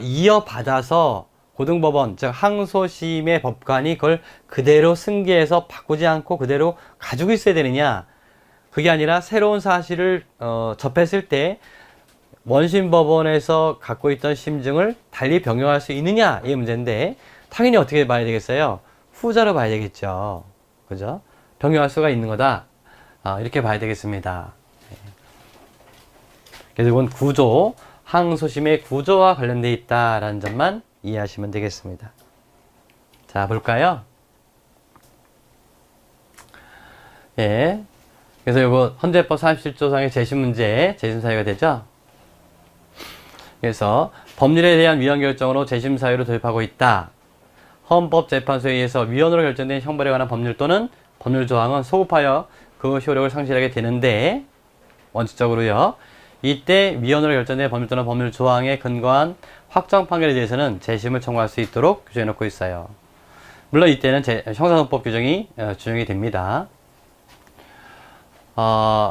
이어받아서 고등법원, 즉 항소심의 법관이 그걸 그대로 승계해서 바꾸지 않고 그대로 가지고 있어야 되느냐, 그게 아니라 새로운 사실을 접했을 때 원심법원에서 갖고 있던 심증을 달리 변경할 수 있느냐, 이 문제인데 당연히 어떻게 봐야 되겠어요? 후자로 봐야 되겠죠. 그죠? 변경할 수가 있는 거다. 이렇게 봐야 되겠습니다. 그래서 이건 구조, 항소심의 구조와 관련되어 있다라는 점만 이해하시면 되겠습니다. 자, 볼까요? 예. 그래서 이거 헌재법 37조상의 재심 문제, 재심 사유가 되죠? 그래서 법률에 대한 위헌 결정으로 재심 사유로 도입하고 있다. 헌법재판소에 의해서 위헌으로 결정된 형벌에 관한 법률 또는 법률 조항은 소급하여 그 효력을 상실하게 되는데, 원칙적으로요. 이때 위헌으로 결정된 법률 또는 법률 조항에 근거한 확정 판결에 대해서는 재심을 청구할 수 있도록 규정해 놓고 있어요. 물론 이때는 형사소송법 규정이 준용이 됩니다.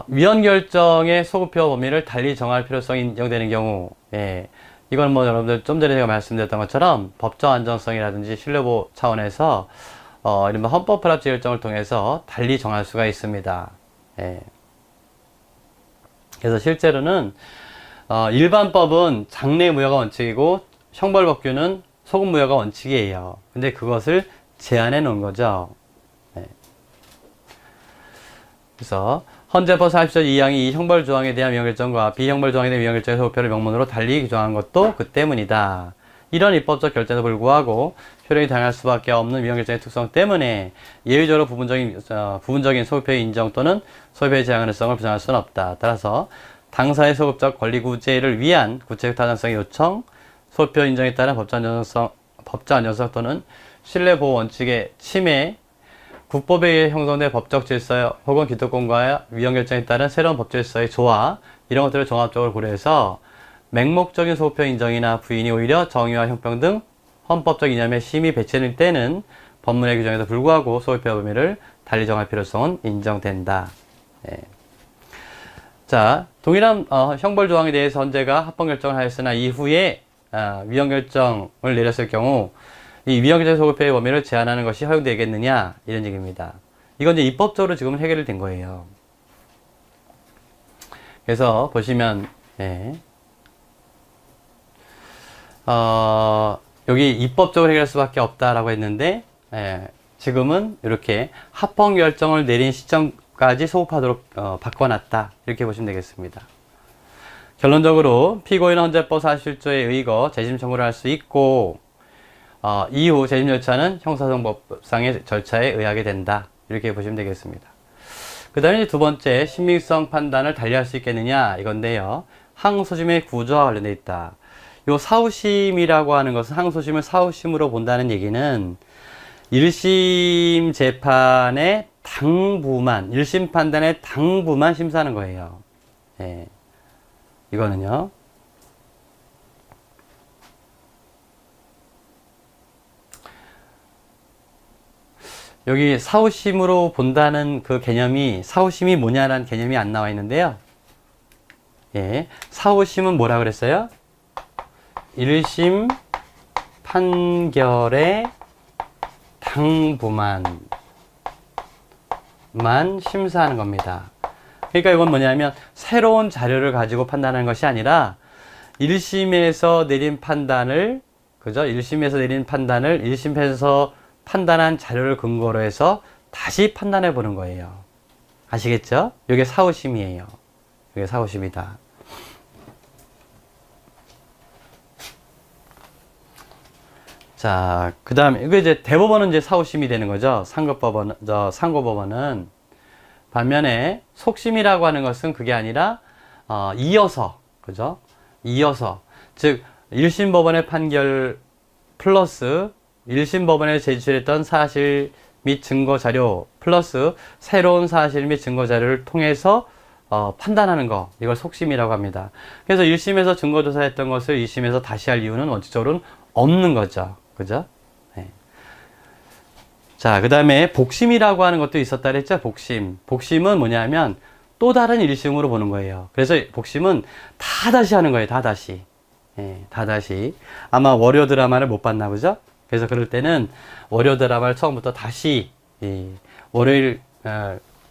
위헌 결정의 소급표 범위를 달리 정할 필요성이 인정되는 경우, 예, 이건 뭐 여러분들 좀 전에 제가 말씀드렸던 것처럼 법적 안정성이라든지 신뢰보호 차원에서 이른바 헌법 불합치 결정을 통해서 달리 정할 수가 있습니다. 예. 그래서 실제로는 일반법은 장래무효가 원칙이고 형벌법규는 소급무효가 원칙이에요. 근데 그것을 제한해 놓은 거죠. 네. 그래서 헌재법 40조 2항이 이 형벌조항에 대한 위헌결정과 비형벌조항에 대한 위헌결정의 소급표를 명문으로 달리 규정한 것도 그 때문이다. 이런 입법적 결정에도 불구하고 효력이 다양할 수밖에 없는 위헌결정의 특성 때문에 예외적으로 부분적인 소급표의 인정 또는 소급표의 제한 가능성을 부정할 수는 없다. 따라서 당사의 소급적 권리 구제를 위한 구체적 타당성의 요청, 소급표 인정에 따른 법적 안정성 또는 신뢰보호 원칙의 침해, 국법에 의해 형성된 법적 질서 혹은 기득권과의 위헌결정에 따른 새로운 법 질서의 조화, 이런 것들을 종합적으로 고려해서 맹목적인 소급표 인정이나 부인이 오히려 정의와 형평 등 헌법적 이념에 심히 배치될 때는 법문의 규정에도 불구하고 소급표 범위를 달리 정할 필요성은 인정된다. 예. 자, 동일한 형벌 조항에 대해서 헌재가 합헌 결정을 하였으나 이후에 위헌 결정을 내렸을 경우 이 위헌 결정 소급표의 범위를 제한하는 것이 허용되겠느냐, 이런 얘기입니다. 이건 이제 입법적으로 지금 해결된 거예요. 그래서 보시면, 예. 여기 입법적으로 해결할 수밖에 없다라고 했는데, 예, 지금은 이렇게 합헌 결정을 내린 시점까지 소급하도록 바꿔놨다, 이렇게 보시면 되겠습니다. 결론적으로 피고인은 헌재법 41조에 의거 재심 청구를 할 수 있고 이후 재심 절차는 형사소송법상의 절차에 의하게 된다, 이렇게 보시면 되겠습니다. 그 다음에 두 번째, 신빙성 판단을 달리할 수 있겠느냐, 이건데요. 항소심의 구조와 관련되어 있다. 요 사후심이라고 하는 것은 항소심을 사후심으로 본다는 얘기는 1심 재판의 당부만, 1심 판단의 당부만 심사하는 거예요. 예. 이거는요. 여기 사후심으로 본다는 그 개념이, 사후심이 뭐냐라는 개념이 안 나와 있는데요. 예. 사후심은 뭐라 그랬어요? 1심 판결의 당부만 심사하는 겁니다. 그러니까 이건 뭐냐면 새로운 자료를 가지고 판단하는 것이 아니라 1심에서 내린 판단을, 그죠? 1심에서 내린 판단을 1심에서 판단한 자료를 근거로 해서 다시 판단해 보는 거예요. 아시겠죠? 이게 사후심이에요. 이게 사후심이다. 자, 그 다음에, 이거 이제 대법원은 이제 사후심이 되는 거죠. 상고법원은. 반면에 속심이라고 하는 것은 그게 아니라, 이어서, 그죠? 이어서. 즉, 1심 법원의 판결 플러스 1심 법원에 제출했던 사실 및 증거 자료 플러스 새로운 사실 및 증거 자료를 통해서 판단하는 거, 이걸 속심이라고 합니다. 그래서 1심에서 증거조사했던 것을 2심에서 다시 할 이유는 원칙적으로는 없는 거죠. 그죠? 네. 자, 그 다음에 복심이라고 하는 것도 있었다 그랬죠? 복심. 복심은 뭐냐면 또 다른 1심으로 보는 거예요. 그래서 복심은 다 다시 하는 거예요. 다 다시. 예, 다 다시. 아마 월요 드라마를 못 봤나 보죠? 그래서 그럴 때는 월요 드라마를 처음부터 다시, 월요일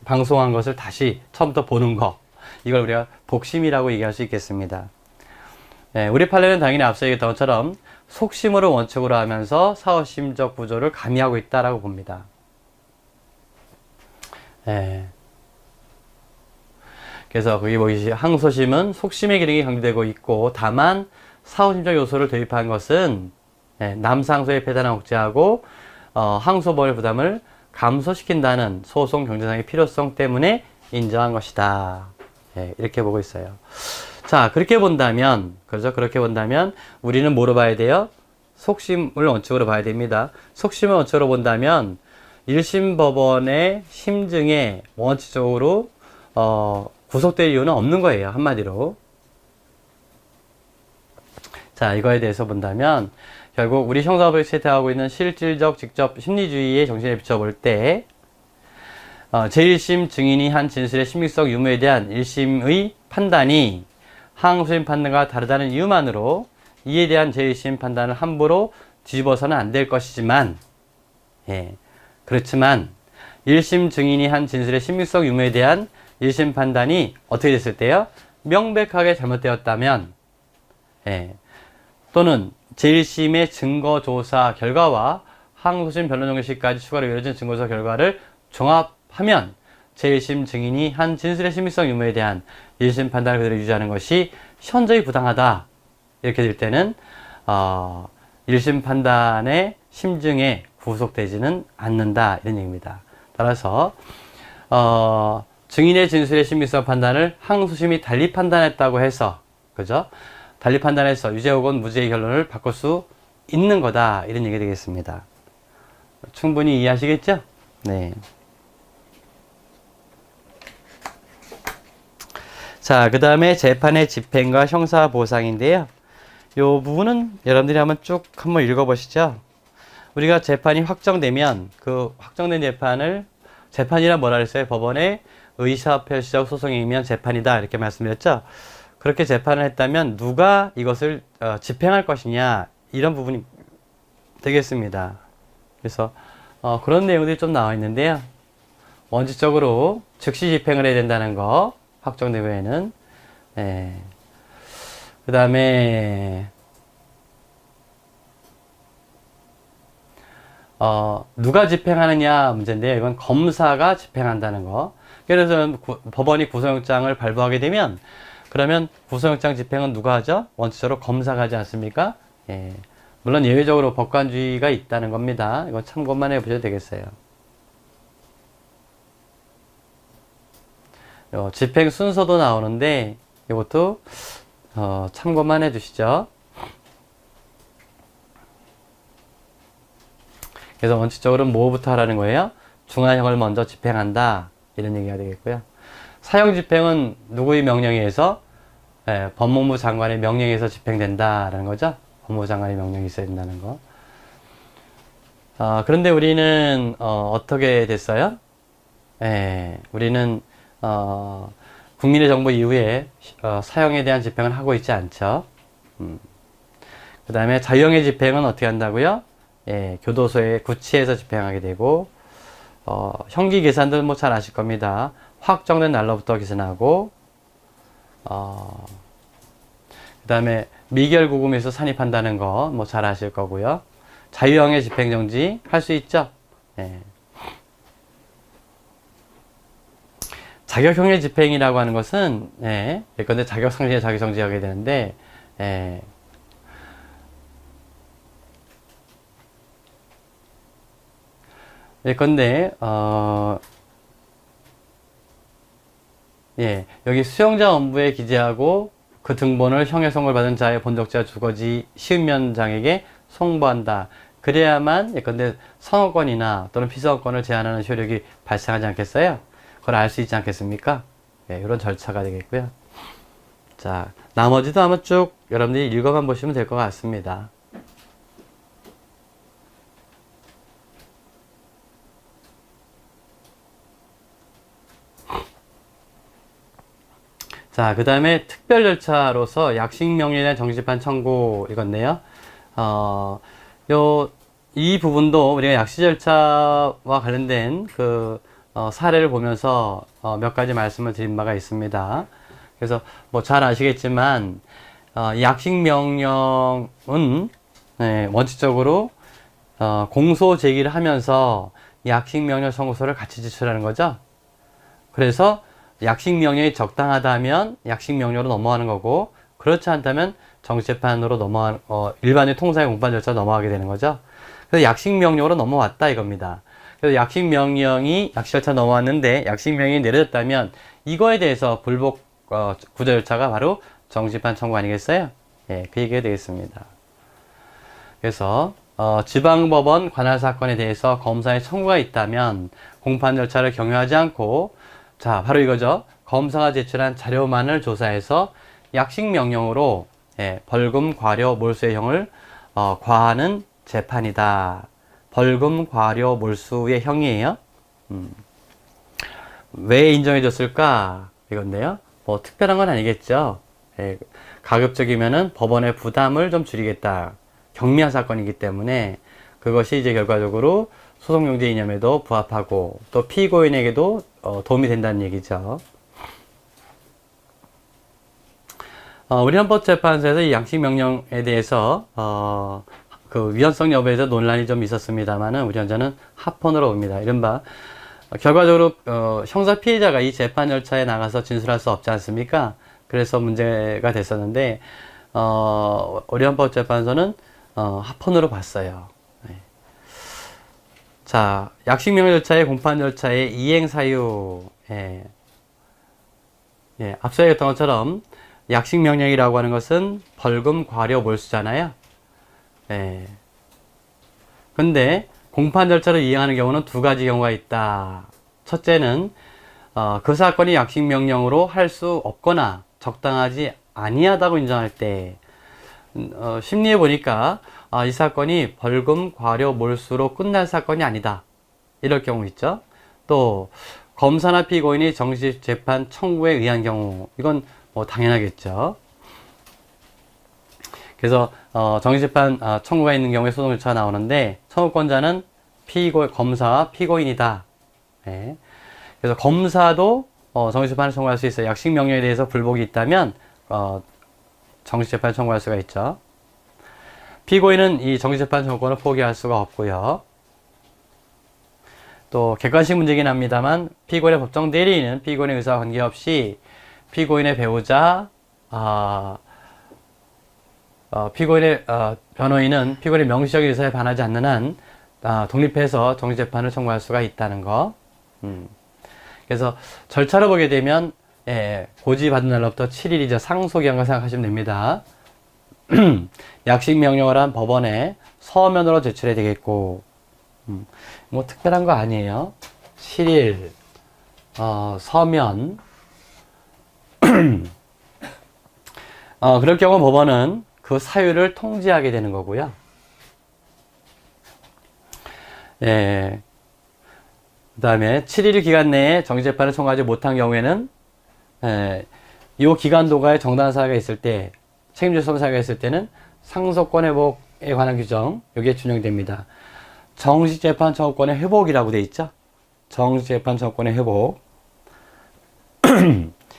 방송한 것을 다시 처음부터 보는 거. 이걸 우리가 복심이라고 얘기할 수 있겠습니다. 예, 우리 판례는 당연히 앞서 얘기했던 것처럼 속심으로 원칙으로 하면서 사후심적 구조를 가미하고 있다라고 봅니다. 예. 그래서 거기 보시면 항소심은 속심의 기능이 강조되고 있고, 다만 사후심적 요소를 도입한 것은 남상소의 폐단을 억제하고 항소범의 부담을 감소시킨다는 소송 경제상의 필요성 때문에 인정한 것이다. 이렇게 보고 있어요. 자, 그렇게 본다면, 그렇죠? 그렇게 본다면 우리는 뭐로 봐야 돼요? 속심을 원칙으로 봐야 됩니다. 속심을 원칙으로 본다면 1심 법원의 심증에 원칙적으로 구속될 이유는 없는 거예요. 한마디로. 자, 이거에 대해서 본다면 결국 우리 형사법이 채택하고 있는 실질적 직접 심리주의의 정신에 비춰볼 때 제1심 증인이 한 진술의 신빙성 유무에 대한 1심의 판단이 항소심 판단과 다르다는 이유만으로 이에 대한 제1심 판단을 함부로 뒤집어서는 안 될 것이지만, 그렇지만 1심 증인이 한 진술의 신빙성 유무에 대한 1심 판단이 어떻게 됐을 때요? 명백하게 잘못되었다면, 또는 제1심의 증거조사 결과와 항소심 변론정시까지 추가로 이루어진 증거조사 결과를 종합하면 제1심 증인이 한 진술의 신빙성 유무에 대한 1심 판단을 그대로 유지하는 것이 현저히 부당하다. 이렇게 될 때는 1심 판단의 심증에 구속되지는 않는다. 이런 얘기입니다. 따라서 증인의 진술의 신빙성 판단을 항소심이 달리 판단했다고 해서, 그죠? 달리 판단해서 유죄 혹은 무죄의 결론을 바꿀 수 있는 거다. 이런 얘기가 되겠습니다. 충분히 이해하시겠죠? 네. 자, 그 다음에 재판의 집행과 형사보상인데요. 요 부분은 여러분들이 한번 쭉 한번 읽어보시죠. 우리가 재판이 확정되면 그 확정된 재판이라 뭐라 그랬어요? 법원의 의사표시적 소송에 의하면 재판이다. 이렇게 말씀드렸죠. 그렇게 재판을 했다면 누가 이것을 집행할 것이냐, 이런 부분이 되겠습니다. 그래서 그런 내용들이 좀 나와 있는데요. 원칙적으로 즉시 집행을 해야 된다는 거, 확정되면은. 그 다음에 누가 집행하느냐 문제인데요. 이건 검사가 집행한다는 거. 예를 들어서 법원이 구속영장을 발부하게 되면, 그러면 구속영장 집행은 누가 하죠? 원칙적으로 검사가 하지 않습니까? 물론 예외적으로 법관주의가 있다는 겁니다. 이건 참고만 해보셔도 되겠어요. 집행 순서도 나오는데 이것도 참고만 해두시죠. 그래서 원칙적으로 뭐부터 하라는 거예요? 중하형을 먼저 집행한다. 이런 얘기가 되겠고요. 사형 집행은 누구의 명령에 의해서? 법무부 장관의 명령에 의해서 집행된다라는 거죠. 법무부 장관의 명령이 있어야 된다는 거. 그런데 우리는 어떻게 됐어요? 우리는 국민의 정부 이후에 사형에 대한 집행을 하고 있지 않죠. 그 다음에 자유형의 집행은 어떻게 한다고요? 교도소에 구치해서 집행하게 되고, 형기 계산도 뭐 잘 아실 겁니다. 확정된 날로부터 계산하고, 그 다음에 미결구금에서 산입한다는 거 뭐 잘 아실 거고요. 자유형의 집행정지 할 수 있죠. 예. 자격형의 집행이라고 하는 것은 예, 예컨대 자격상실에 자격정지하게 되는데 예. 예컨대 예, 여기 수용자 원부에 기재하고 그 등본을 형의 선고를 받은 자의 본적자 주거지 시음면장에게 송부한다. 그래야만 예컨대 선호권이나 또는 피선호권을 제한하는 효력이 발생하지 않겠어요? 그걸 알 수 있지 않겠습니까? 예, 이런 절차가 되겠고요. 자, 나머지도 한번 쭉 여러분들이 읽어만 보시면 될 것 같습니다. 자, 그 다음에 특별 절차로서 약식명령에 대한 정식재판 청구 읽었네요. 이 부분도 우리가 약식 절차와 관련된 사례를 보면서 몇 가지 말씀을 드린 바가 있습니다. 그래서 뭐 잘 아시겠지만 약식명령은 원칙적으로 공소 제기를 하면서 약식명령 청구서를 같이 제출하는 거죠. 그래서 약식명령이 적당하다면 약식명령으로 넘어가는 거고, 그렇지 않다면 정식재판으로 일반의 통상의 공판 절차로 넘어가게 되는 거죠. 그래서 약식명령으로 넘어왔다 이겁니다. 그래서 약식명령이 약식 절차 넘어왔는데 약식명령이 내려졌다면 이거에 대해서 불복 구제 절차가 바로 정식재판 청구 아니겠어요? 예, 그 얘기가 되겠습니다. 그래서 지방법원 관할 사건에 대해서 검사의 청구가 있다면 공판 절차를 경유하지 않고, 자, 바로 이거죠. 검사가 제출한 자료만을 조사해서 약식명령으로 벌금, 과료, 몰수의 형을 과하는 재판이다. 벌금, 과료, 몰수의 형이에요. 왜 인정해줬을까? 이건데요. 뭐 특별한 건 아니겠죠. 가급적이면은 법원의 부담을 좀 줄이겠다. 경미한 사건이기 때문에 그것이 이제 결과적으로 소송용제 이념에도 부합하고 또 피고인에게도 도움이 된다는 얘기죠. 우리 헌법재판소에서 이 양식명령에 대해서 그 위헌성 여부에 대해서 논란이 좀 있었습니다만은 우리 현재는 합헌으로 옵니다. 이른바 결과적으로 형사 피해자가 이 재판 절차에 나가서 진술할 수 없지 않습니까? 그래서 문제가 됐었는데 우리 헌법재판소는 합헌으로 봤어요. 자, 약식명령 절차의 공판 절차의 이행 사유. 앞서 얘기했던 것처럼 약식명령이라고 하는 것은 벌금, 과료, 몰수잖아요. 근데 공판 절차를 이행하는 경우는 두 가지 경우가 있다. 첫째는 그 사건이 약식명령으로 할 수 없거나 적당하지 아니하다고 인정할 때, 심리에 보니까 이 사건이 벌금, 과료, 몰수로 끝날 사건이 아니다. 이럴 경우 있죠. 또 검사나 피고인이 정식재판 청구에 의한 경우, 이건 뭐 당연하겠죠. 그래서 정식재판 청구가 있는 경우에 소송 절차가 나오는데 청구권자는 검사와 피고인이다. 그래서 검사도 정식재판을 청구할 수 있어요. 약식명령에 대해서 불복이 있다면 정식재판을 청구할 수가 있죠. 피고인은 이 정식재판 청구권을 포기할 수가 없고요. 또 객관식 문제긴 합니다만 피고인의 법정 대리인은 피고인의 의사와 관계없이 피고인의 배우자, 피고인의 변호인은 피고인의 명시적인 의사에 반하지 않는 한 독립해서 정식재판을 청구할 수가 있다는 거. 그래서 절차로 보게 되면 고지 받은 날로부터 7일이죠. 상소기한과 생각하시면 됩니다. 약식명령을 한 법원에 서면으로 제출해야 되겠고, 뭐 특별한 거 아니에요. 7일 서면. 그럴 경우 법원은 그 사유를 통지하게 되는 거고요. 그 다음에 7일 기간 내에 정식재판을 청구하지 못한 경우에는 이 기간 도가에 정당한 사유가 있을 때, 책임질 수 없는 사유가 있을 때는 상속권 회복에 관한 규정, 여기에 준용됩니다. 정식재판 청구권의 회복이라고 되어 있죠. 정식재판 청구권의 회복.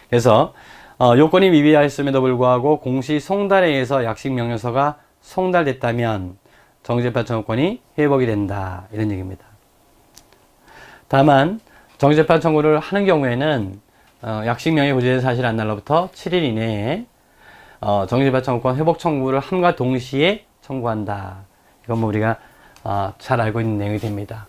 그래서 요건이 미비하였음에도 불구하고 공시 송달에 의해서 약식 명령서가 송달됐다면 정지재판 청구권이 회복이 된다. 이런 얘기입니다. 다만 정지재판 청구를 하는 경우에는 약식 명령이 고지된 사실 한 날로부터 7일 이내에 정지재판 청구권 회복 청구를 함과 동시에 청구한다. 이건 뭐 우리가 잘 알고 있는 내용이 됩니다.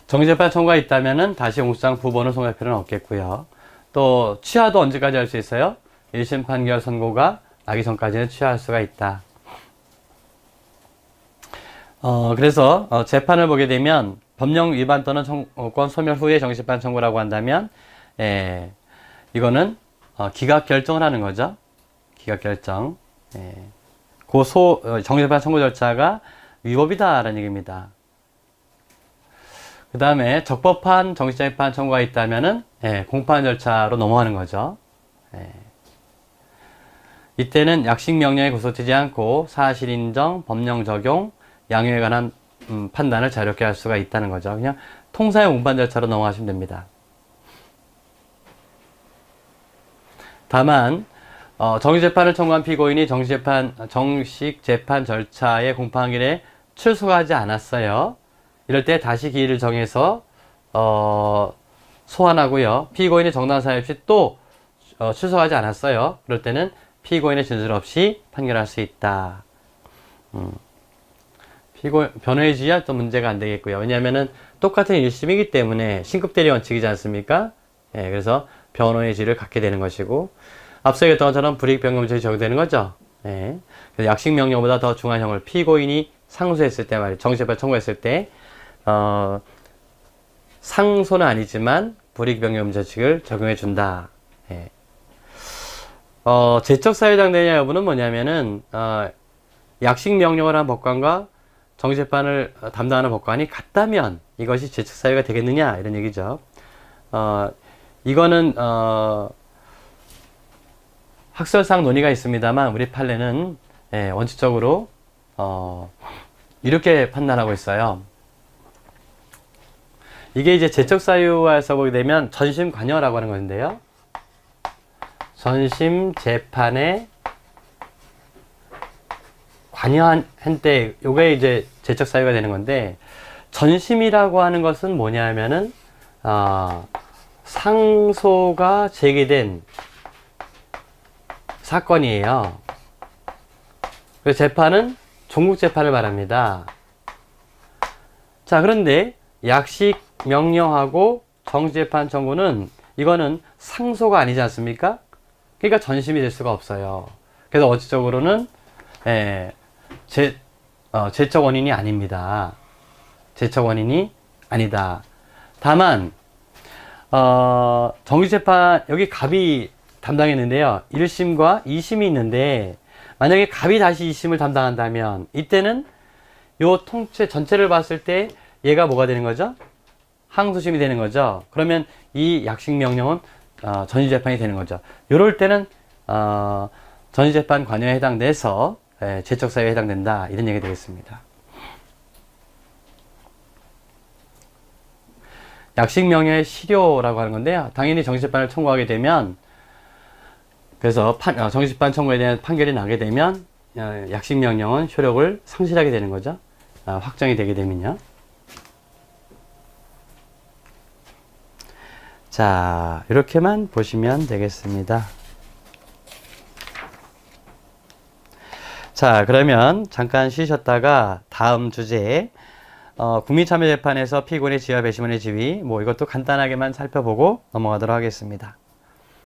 정지재판 청구가 있다면은 다시 공소장 부본을 송할 필요는 없겠고요. 또 취하도 언제까지 할 수 있어요? 1심 판결 선고가 나기 전까지는 취하할 수가 있다. 그래서 재판을 보게 되면 법령 위반 또는 청구권 소멸 후에 정지재판 청구라고 한다면 이거는 기각 결정을 하는 거죠. 기각 결정. 정지재판 청구 절차가 위법이다라는 얘기입니다. 그 다음에 적법한 정지재판 청구가 있다면은 공판 절차로 넘어가는 거죠. 이때는 약식 명령에 구속되지 않고 사실 인정, 법령 적용, 양형에 관한 판단을 자유롭게 할 수가 있다는 거죠. 그냥 통사의 공판 절차로 넘어가시면 됩니다. 다만 정식재판을 청구한 피고인이 정식 재판 절차의 공판기일에 출석하지 않았어요. 이럴 때 다시 기일을 정해서 소환하고요. 피고인이 정당 사유 없이 또 출석하지 않았어요. 그럴 때는 피고인의 진술 없이 판결할 수 있다. 변호의 지위야 또 문제가 안 되겠고요. 왜냐하면은 똑같은 1심이기 때문에 신급대리 원칙이지 않습니까? 그래서 변호의 지위를 갖게 되는 것이고, 앞서 얘기했던 것처럼 불이익변경죄에 적용되는 거죠. 그래서 약식 명령보다 더 중한 형을 피고인이 상소했을 때 말이에요. 정지재판 청구했을 때 상소는 아니지만 불이익변경죄칙을 적용해 준다. 제척사유해당되냐 여부는 뭐냐면은 약식 명령을 한 법관과 정지재판을 담당하는 법관이 같다면 이것이 제척사유가 되겠느냐 이런 얘기죠. 이거는 학설상 논의가 있습니다만 우리 판례는 원칙적으로 이렇게 판단하고 있어요. 이게 이제 제척사유화에서 보게 되면 전심 관여라고 하는 건데요. 전심 재판에 관여한 때 요게 이제 제척사유가 되는 건데, 전심이라고 하는 것은 뭐냐면은 상소가 제기된 사건이에요. 그래서 재판은 종국재판을 말합니다. 자, 그런데 약식 명령하고 정지재판 청구는 이거는 상소가 아니지 않습니까? 그러니까 전심이 될 수가 없어요. 그래서 원칙적으로는 제척 원인이 아닙니다. 제척 원인이 아니다. 다만 정지재판 여기 갑이 담당했는데요. 1심과 2심이 있는데 만약에 갑이 다시 2심을 담당한다면 이때는 요 통째 전체를 봤을 때 얘가 뭐가 되는 거죠? 항소심이 되는 거죠. 그러면 이 약식 명령은 전시재판이 되는 거죠. 요럴 때는 전시재판 관여에 해당돼서 제척사유에 해당된다 이런 얘기 되겠습니다. 약식 명령의 실효라고 하는 건데요. 당연히 정시재판을 청구하게 되면, 그래서 정시재판 청구에 대한 판결이 나게 되면 약식 명령은 효력을 상실하게 되는 거죠. 확정이 되게 되면요. 자, 이렇게만 보시면 되겠습니다. 자, 그러면 잠깐 쉬셨다가 다음 주제에 국민참여재판에서 피고인의 지위와 배심원의 지위, 뭐 이것도 간단하게만 살펴보고 넘어가도록 하겠습니다.